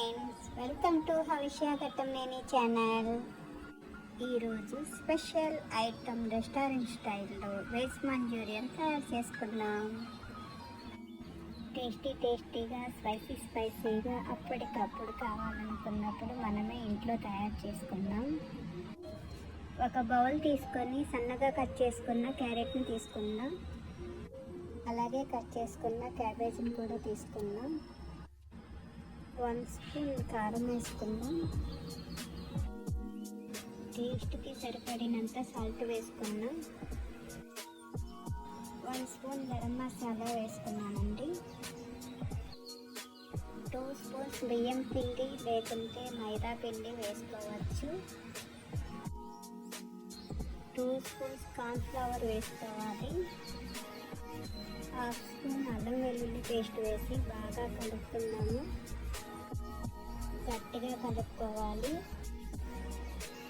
Friends, welcome to Havishya Ghattamaneni channel. ఈరోజు special item restaurant స్టైల్లో veg Manchurian తయారు చేసుకున్నాం. టేస్టీగా స్పైసీగా అప్పటికప్పుడు కావాలనుకున్నప్పుడు మనమే ఇంట్లో తయారు చేసుకుందాం. ఒక బౌల్ తీసుకొని సన్నగా కట్ చేసుకున్న క్యారెట్ని తీసుకుందాం. అలాగే కట్ చేసుకున్న క్యాబేజీని కూడా తీసుకుందాం. 1 స్పూన్ కారం వేసుకుందాం. టేస్ట్కి సరిపడినంత సాల్ట్ వేసుకున్నాం. 1 స్పూన్ గరం మసాలా వేసుకున్నానండి. 2 స్పూన్స్ బియ్యం పిండి లేకుంటే మైదా పిండి వేసుకోవచ్చు. 2 స్పూన్స్ కార్న్ఫ్లవర్ వేసుకోవాలి. 1/2 స్పూన్ అల్లం వెల్లుల్లి పేస్ట్ వేసి బాగా కలుపుకున్నాము. గట్టిగా కలుపుకోవాలి.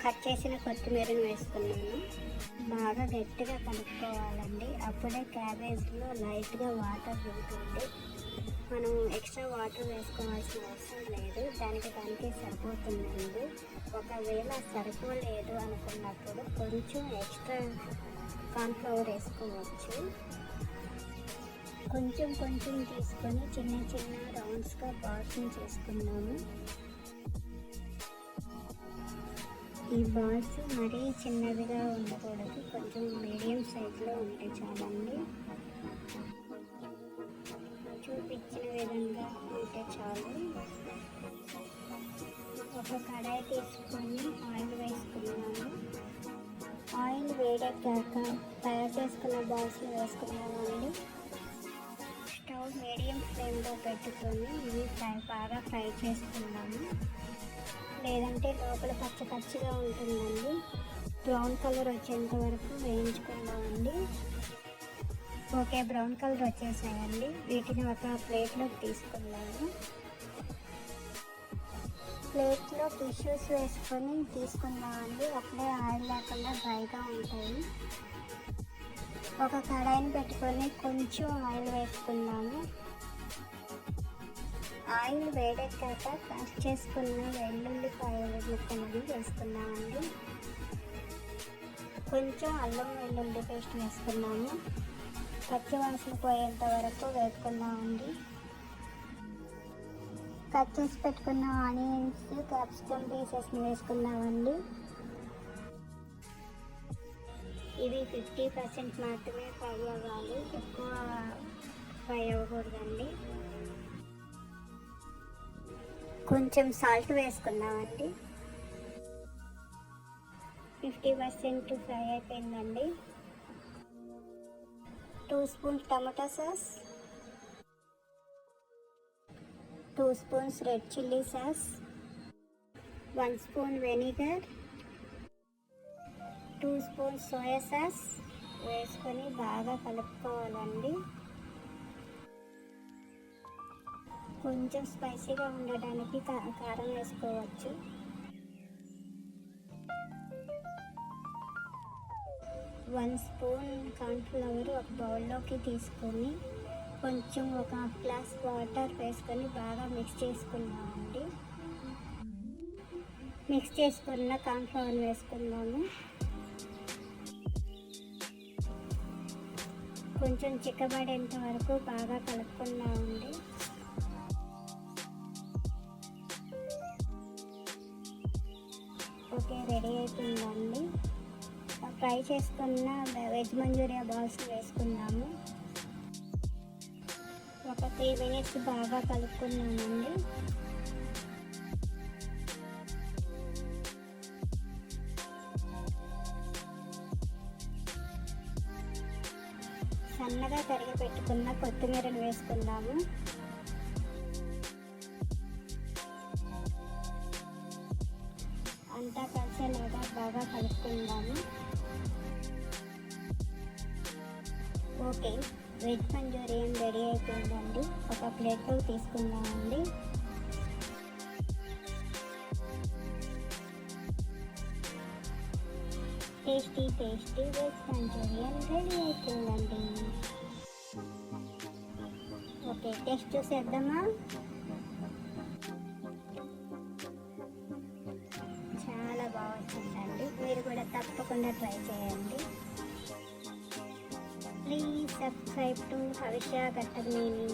కట్ చేసిన కొత్తిమీరను వేసుకున్నాను. బాగా గట్టిగా కలుపుకోవాలండి. అప్పుడే క్యాబేజ్లో లైట్గా వాటర్ ఉంటుంది. మనం ఎక్స్ట్రా వాటర్ వేసుకోవాల్సిన అవసరం లేదు. దానికి సరిపోతుందండి. ఒకవేళ సరిపోలేదు అనుకున్నప్పుడు కొంచెం ఎక్స్ట్రా కార్న్ఫ్లవర్ వేసుకోవచ్చు. కొంచెం తీసుకొని చిన్న రౌండ్స్గా బాల్స్ని చేసుకున్నాము. ఈ బాల్స్ మరీ చిన్నవిగా ఉండకూడదు, కొంచెం మీడియం సైజులో ఉంటే చాలండి. చూపించిన విధంగా ఉంటే చాలు. ఒక కడాయి తీసుకొని ఆయిల్ వేసుకున్నాము. ఆయిల్ వేడెక్కాక తయారు చేసుకున్న బాల్స్ని వేసుకున్నామండి. స్టవ్ మీడియం ఫ్లేమ్లో పెట్టుకొని ఇవి బాగా ఫ్రై చేసుకున్నాము. లేదంటే లోపల పచ్చిగా ఉంటుందండి. బ్రౌన్ కలర్ వచ్చేంత వరకు వేయించుకుందామండి. ఓకే, బ్రౌన్ కలర్ వచ్చేసాయండి. వీటిని ఒక ప్లేట్లోకి తీసుకున్నాము. ప్లేట్లో టిష్యూస్ వేసుకొని తీసుకుందామండి. అప్పుడే ఆయిల్ లేకుండా డ్రైగా ఉంటాయి. ఒక కడాయిని పెట్టుకొని కొంచెం ఆయిల్ వేసుకుందాము. ఆయిల్ వేడెక్కాక కట్ చేసుకున్న వెల్లుల్లిపాయల ముక్కలను వేసుకున్నామండి. కొంచెం అల్లం వెల్లుల్లి పేస్ట్ వేసుకున్నాము. పచ్చివాసన పోయేంత వరకు వేసుకున్నామండి. కట్ చేసి పెట్టుకున్న ఆనియన్స్, క్యాప్సికమ్ పీసెస్ని వేసుకున్నామండి. ఇవి 50% మాత్రమే ఫ్రై అవ్వాలి, ఎక్కువ ఫ్రై అవ్వకూడదండి. కొంచెం సాల్ట్ వేసుకున్నామండి. 50% ఫ్రై అయిపోయిందండి. 2 స్పూన్స్ టమాటా sauce, 2 spoons red chilli sauce, 1 spoon vinegar, 2 spoons soya sauce వేసుకొని బాగా కలుపుకోవాలండి. కొంచెం స్పైసీగా ఉండడానికి కారం వేసుకోవచ్చు. వన్ స్పూన్ కార్న్ఫ్లవర్ ఒక బౌల్లోకి తీసుకొని కొంచెం ఒక 1/2 గ్లాస్ వాటర్ వేసుకొని బాగా మిక్స్ చేసుకున్నామండి. మిక్స్ చేసుకున్న కార్న్ఫ్లవర్ వేసుకున్నాము. కొంచెం చిక్కబడేంత వరకు బాగా కలుపుకున్నామండి. ఓకే, రెడీ అయిపోయిందండి. ఫ్రై చేసుకున్న వెజ్ మంచూరియా బాల్స్ వేసుకున్నాము. ఒక 3 మినిట్స్ బాగా కలుపుకున్నామండి. సన్నగా తరిగి పెట్టుకున్న కొత్తిమీరను వేసుకుందాము. అంతా కలిసేలాగా బాగా కలుపుకుందాము. ఓకే, వెజ్ మంచూరియన్ రెడీ అయిపోయిందండి. ఒక ప్లేట్లో తీసుకుందామండి. టేస్టీ వెజ్ మంచూరియన్ రెడీ అయిపోయిందండి. ఓకే, టేస్ట్ చూసేద్దామా? తప్పకుండా ట్రై చేయండి. Please subscribe to Havisha Ghattamaneni.